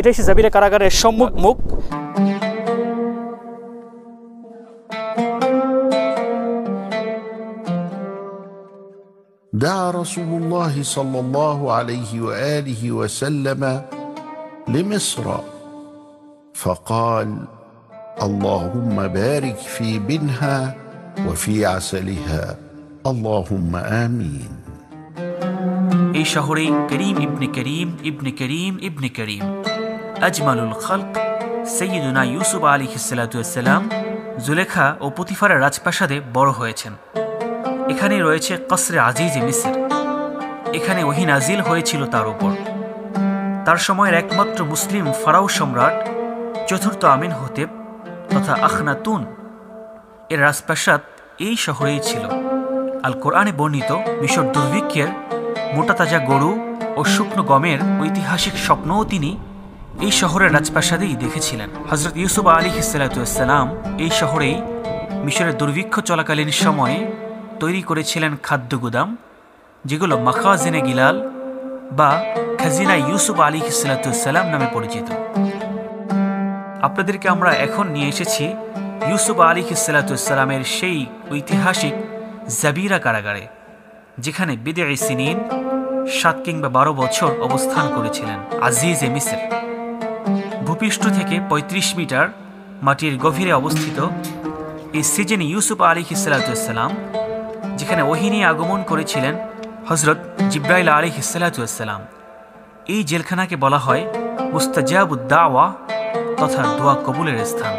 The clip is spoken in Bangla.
এটাই হচ্ছে জাবিরা কারাগারের সম্মুখ মুখ। دعا رسول الله صلى الله عليه وآله وسلم لمصر فقال اللهم بارك في بنها وفي عسلها اللهم آمين। এই শহরেই করিম ইবনে করিম ইবনে করিম ইবনে করিম আজমালুল খালক সৈয়দুনা ইউসুফ আলাইহিস সালাতু ওয়াস সালাম জুলেখা ও পুতিফারের রাজপ্রাসাদে বড় হয়েছেন। এখানে রয়েছে কসরে আজিজে মিসর। এখানে ওহী নাজিল হয়েছিল তার উপর। তার সময়ের একমাত্র মুসলিম ফারাও সম্রাট চতুর্থ আমিনহোতেপ তথা আখনাতুন এর রাজপ্রাসাদ এই শহরেই ছিল। আল কোরআনে বর্ণিত মিশর দুর্ভিক্ষের মোটাতাজা গরু ও শুকনো গমের ঐতিহাসিক স্বপ্নও তিনি এই শহরের রাজপ্রাসাদেই দেখেছিলেন। হযরত ইউসুফ আলাইহিস সালাতু ওয়াস সালাম এই শহরেই মিশরের দুর্ভিক্ষ চলাকালীন সময়ে তৈরি করেছিলেন খাদ্য গুদাম, যেগুলো মাখাজিনে গিলাল বা খাজিনা ইউসুফ আলাইহিস সালাতু ওয়াস সালাম নামে পরিচিত। আপনাদেরকে আমরা এখন নিয়ে এসেছি ইউসুফ আলাইহিস সালাতু ওয়াস সালামের সেই ঐতিহাসিক জাবিরা কারাগারে, যেখানে বিদঈ সিনিন 7 কিংবা 12 বছর অবস্থান করেছিলেন আজিজে মিসর। ভূপৃষ্ঠ থেকে 35 মিটার মাটির গভীরে অবস্থিত এই সিজনে ইউসুফ আলাইহিস সালাতু ওয়াস সালাম, যেখানে ওহী নিয়ে আগমন করেছিলেন হযরত জিবরাইল আলাইহিস সালাতু ওয়াস সালাম, এই জেলখানাকে বলা হয় মুস্তাজাবুদ দাওয়া তথা দোয়া কবুলের স্থান।